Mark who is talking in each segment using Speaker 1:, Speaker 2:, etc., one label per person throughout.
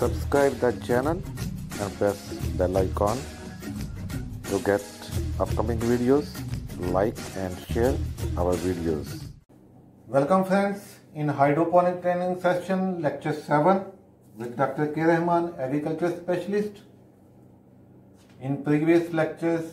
Speaker 1: subscribe the channel and press bell icon to get upcoming videos. Like and share our videos.
Speaker 2: Welcome friends in hydroponic training session lecture 7 with Dr. K. Rahman, agriculture specialist. In previous lectures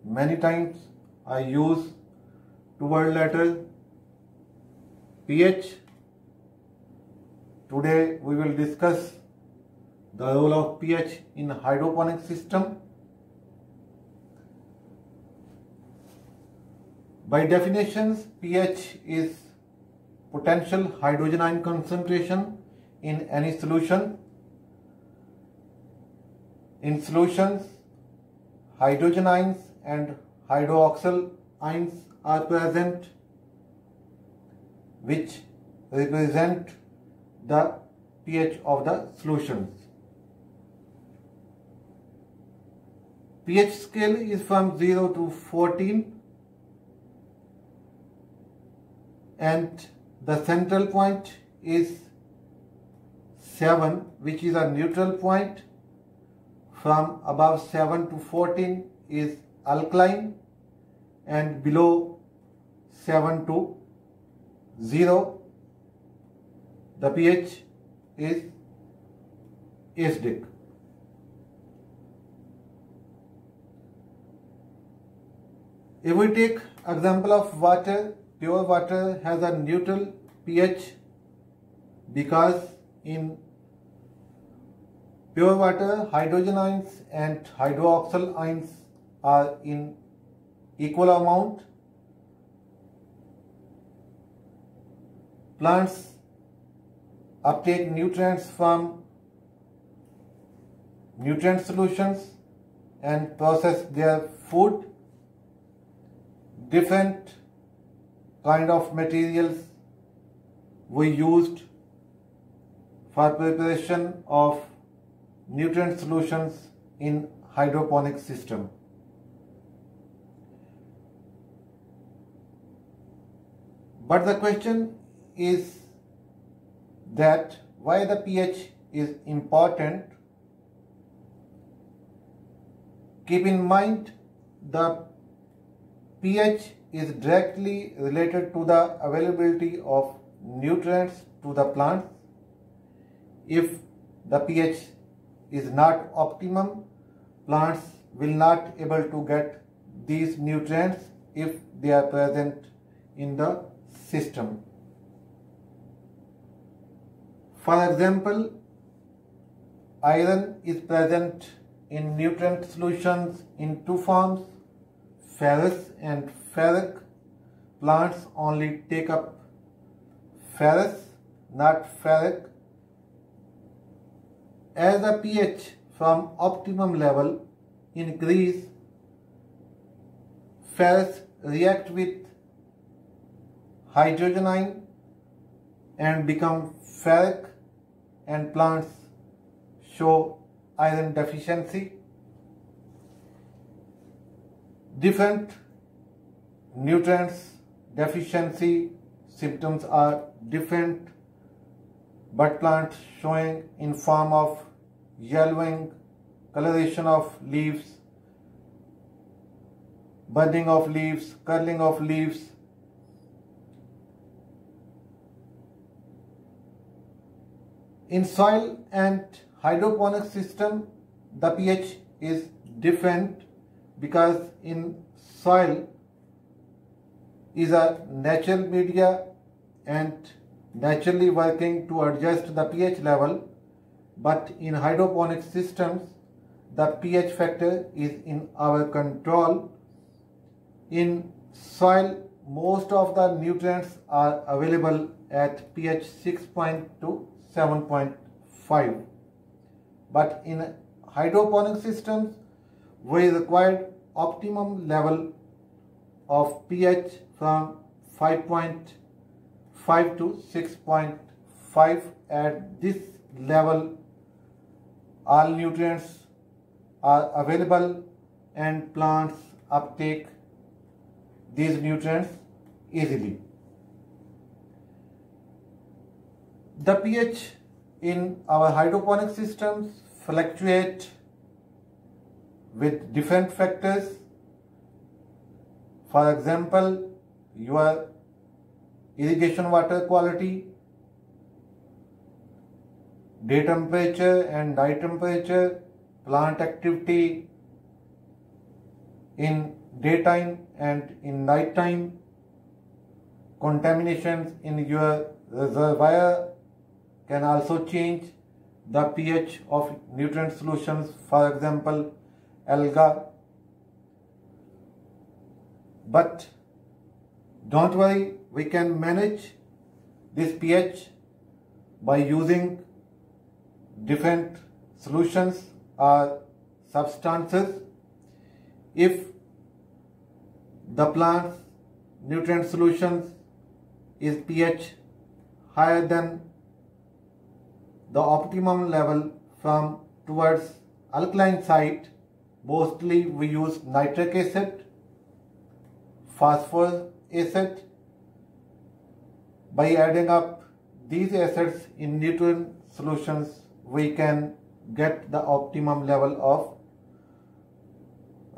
Speaker 2: many times I use two word letter pH. Today we will discuss the role of pH in hydroponic system. By definitions, pH is potential hydrogen ion concentration in any solution. In solutions, hydrogen ions and hydroxyl ions are present, which represent the pH of the solutions. pH scale is from 0 to 14 and the central point is 7, which is a neutral point. From above 7 to 14 is alkaline and below 7 to 0 the pH is acidic. If we take example of water, pure water has a neutral pH because in pure water hydrogen ions and hydroxyl ions are in equal amount. Plants uptake nutrients from nutrient solutions and process their food. Different kind of materials we used for preparation of nutrient solutions in hydroponic system. But the question is that why the pH is important. Keep in mind the pH is directly related to the availability of nutrients to the plants. If the pH is not optimum, plants will not able to get these nutrients if they are present in the system. For example, iron is present in nutrient solutions in two forms, ferrous and ferric. Plants only take up ferrous, not ferric. As the pH from optimum level increase, ferrous react with hydrogen ion and become ferric, and plants show iron deficiency. Different nutrients deficiency symptoms are different, but plants showing in form of yellowing, coloration of leaves, budding of leaves, curling of leaves. In soil and hydroponic system, the pH is different because in soil is a natural media and naturally working to adjust the pH level, but in hydroponic systems the pH factor is in our control. In soil most of the nutrients are available at pH 6.2 to 7.5, but in hydroponic systems we required optimum level of pH from 5.5 to 6.5. At this level all nutrients are available and plants uptake these nutrients easily. The pH in our hydroponic systems fluctuate with different factors. For example, your irrigation water quality, day temperature and night temperature, plant activity in daytime and in night time, contaminations in your reservoir can also change the pH of nutrient solutions, for example, alga. But don't worry, we can manage this pH by using different solutions or substances. If the plant's nutrient solutions is pH higher than the optimum level from towards alkaline side, mostly we use nitric acid, phosphorus acid. By adding up these acids in nutrient solutions, we can get the optimum level of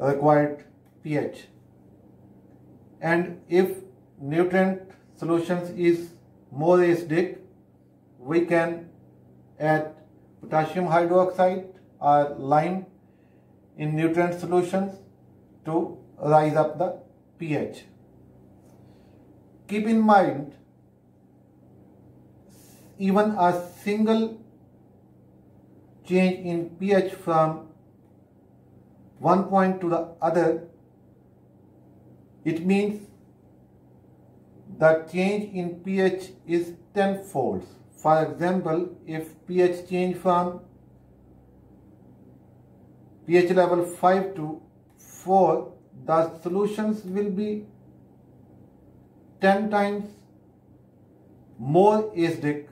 Speaker 2: required pH. And if nutrient solutions is more acidic, we can add potassium hydroxide or lime in nutrient solutions to rise up the pH. Keep in mind, even a single change in pH from one point to the other, it means the change in pH is tenfold. For example, if pH change from pH level 5 to 4, the solutions will be 10 times more acidic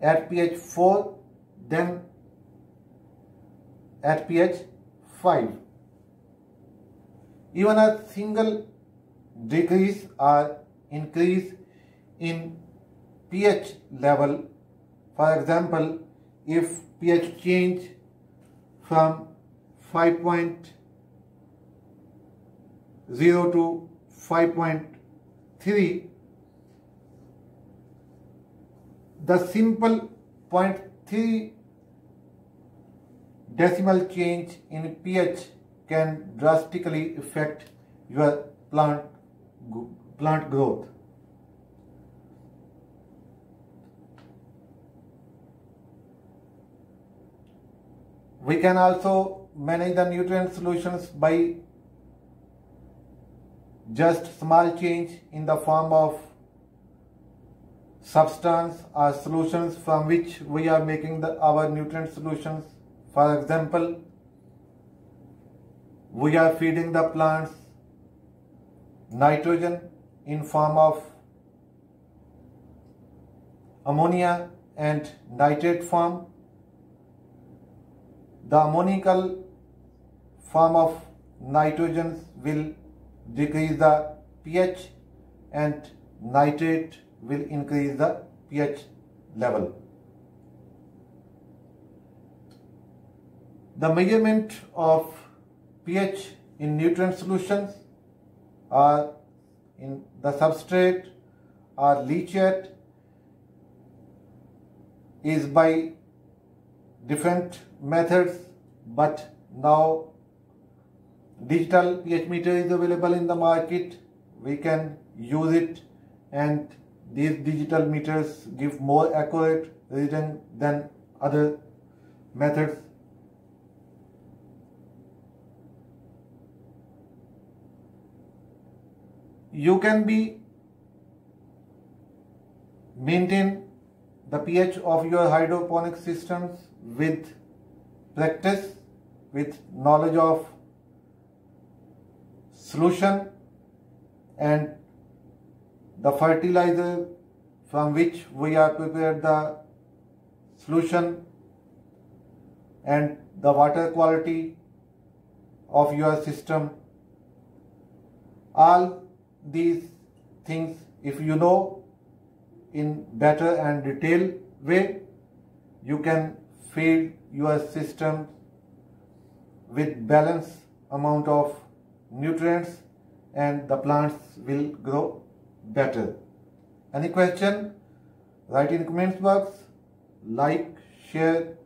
Speaker 2: at pH 4 than at pH 5. Even a single decrease or increase in pH level, for example, if pH change from 5.0 to 5.3, the simple 0.3 decimal change in pH can drastically affect your plant growth. We can also manage the nutrient solutions by just small change in the form of substance or solutions from which we are making our nutrient solutions. For example, we are feeding the plants nitrogen in form of ammonia and nitrate form. The ammonical form of nitrogen will decrease the pH and nitrate will increase the pH level. The measurement of pH in nutrient solutions or in the substrate or leachate is by different methods, but now digital pH meter is available in the market. We can use it, and these digital meters give more accurate reading than other methods. You can maintain the pH of your hydroponic systems with practice, with knowledge of solution and the fertilizer from which we are prepared the solution, and the water quality of your system. All these things, if you know in better and detailed way, you can feed your system with balanced amount of nutrients and the plants will grow better. Any question? Write in comments box. Like, share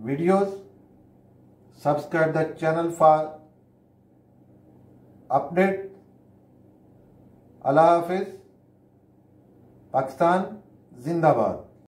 Speaker 2: videos, subscribe the channel for update. Allah Hafiz. Pakistan Zindabad.